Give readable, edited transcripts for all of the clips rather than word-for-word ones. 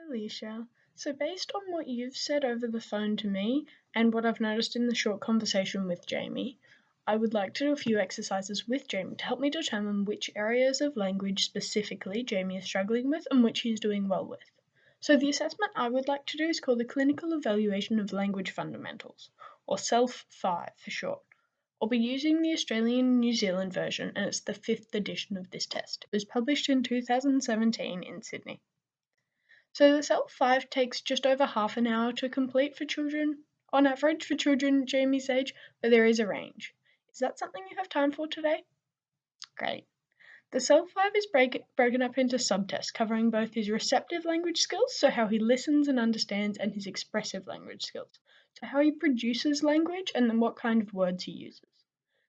Alicia. So, based on what you've said over the phone to me and what I've noticed in the short conversation with Jamie, I would like to do a few exercises with Jamie to help me determine which areas of language specifically Jamie is struggling with and which he's doing well with. So, the assessment I would like to do is called the Clinical Evaluation of Language Fundamentals, or CELF5 for short. I'll be using the Australian and New Zealand version, and it's the 5th edition of this test. It was published in 2017 in Sydney. So the CELF5 takes just over half an hour to complete for children, on average for children Jamie's age, but there is a range. Is that something you have time for today? Great. The CELF5 is broken up into subtests covering both his receptive language skills, so how he listens and understands, and his expressive language skills, so how he produces language and then what kind of words he uses.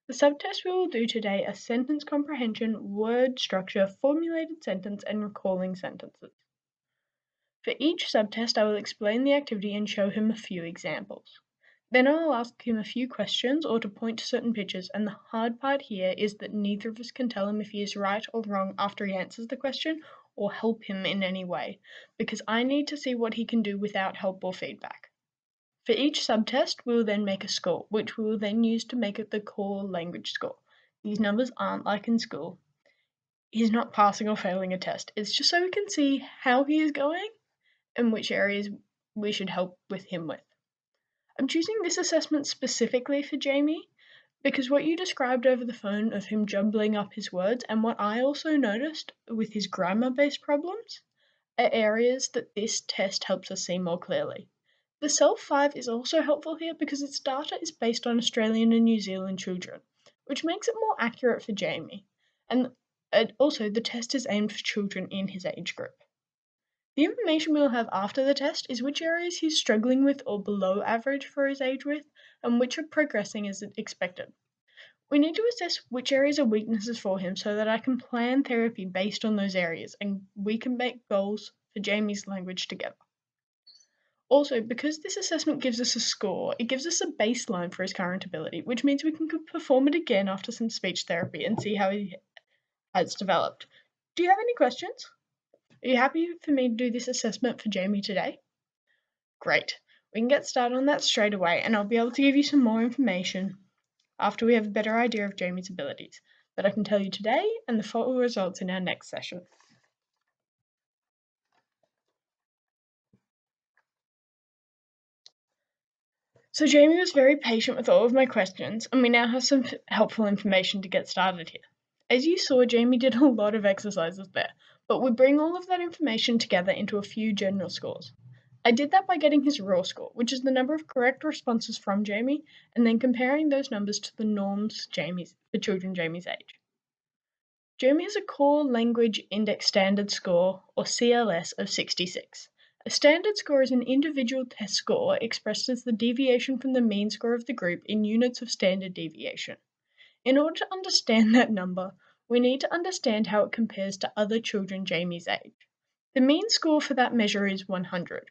The subtests we will do today are sentence comprehension, word structure, formulated sentence, and recalling sentences. For each subtest, I will explain the activity and show him a few examples. Then I will ask him a few questions or to point to certain pictures, and the hard part here is that neither of us can tell him if he is right or wrong after he answers the question or help him in any way, because I need to see what he can do without help or feedback. For each subtest, we will then make a score, which we will then use to make it the core language score. These numbers aren't like in school. He's not passing or failing a test. It's just so we can see how he is going and which areas we should help with him with. I'm choosing this assessment specifically for Jamie because what you described over the phone of him jumbling up his words and what I also noticed with his grammar-based problems are areas that this test helps us see more clearly. The CELF5 is also helpful here because its data is based on Australian and New Zealand children, which makes it more accurate for Jamie. And also the test is aimed for children in his age group. The information we'll have after the test is which areas he's struggling with or below average for his age with, and which are progressing as expected. We need to assess which areas are weaknesses for him so that I can plan therapy based on those areas and we can make goals for Jamie's language together. Also, because this assessment gives us a score, it gives us a baseline for his current ability, which means we can perform it again after some speech therapy and see how he has developed. Do you have any questions? Are you happy for me to do this assessment for Jamie today? Great. We can get started on that straight away, and I'll be able to give you some more information after we have a better idea of Jamie's abilities that I can tell you today and the full results in our next session. So Jamie was very patient with all of my questions, and we now have some helpful information to get started here. As you saw, Jamie did a lot of exercises there, but we bring all of that information together into a few general scores. I did that by getting his raw score, which is the number of correct responses from Jamie, and then comparing those numbers to the norms for children Jamie's age. Jamie has a Core Language Index Standard Score, or CLS, of 66. A standard score is an individual test score expressed as the deviation from the mean score of the group in units of standard deviation. In order to understand that number, we need to understand how it compares to other children Jamie's age. The mean score for that measure is 100.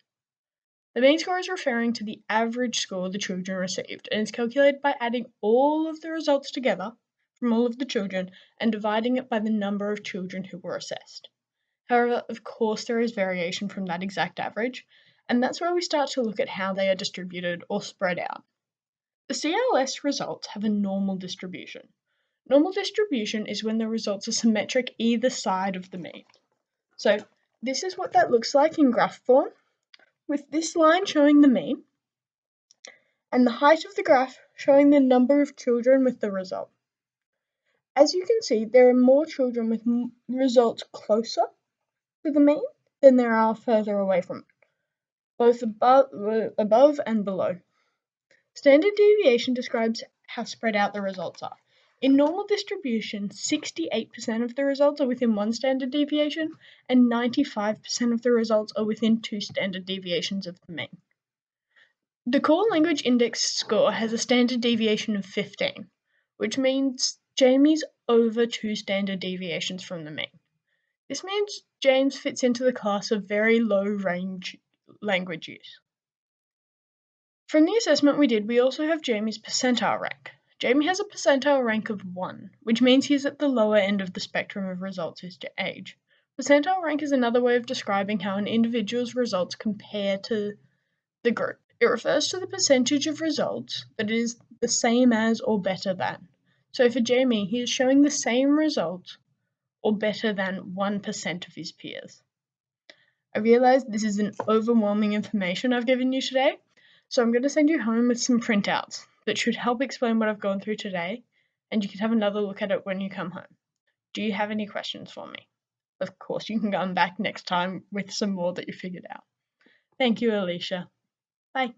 The mean score is referring to the average score the children received, and is calculated by adding all of the results together from all of the children and dividing it by the number of children who were assessed. However, of course, there is variation from that exact average, and that's where we start to look at how they are distributed or spread out. The CLS results have a normal distribution. Normal distribution is when the results are symmetric either side of the mean. So this is what that looks like in graph form, with this line showing the mean, and the height of the graph showing the number of children with the result. As you can see, there are more children with results closer to the mean than there are further away from it, both above and below. Standard deviation describes how spread out the results are. In normal distribution, 68% of the results are within one standard deviation, and 95% of the results are within two standard deviations of the mean. The Core Language Index score has a standard deviation of 15, which means Jamie's over two standard deviations from the mean. This means James fits into the class of very low range language use. From the assessment we did, we also have Jamie's percentile rank. Jamie has a percentile rank of 1, which means he's at the lower end of the spectrum of results his age. Percentile rank is another way of describing how an individual's results compare to the group. It refers to the percentage of results that is the same as or better than. So for Jamie, he is showing the same result or better than 1% of his peers. I realize this is an overwhelming information I've given you today, so I'm going to send you home with some printouts that should help explain what I've gone through today, and you can have another look at it when you come home. Do you have any questions for me? Of course, you can come back next time with some more that you figured out. Thank you, Alicia. Bye.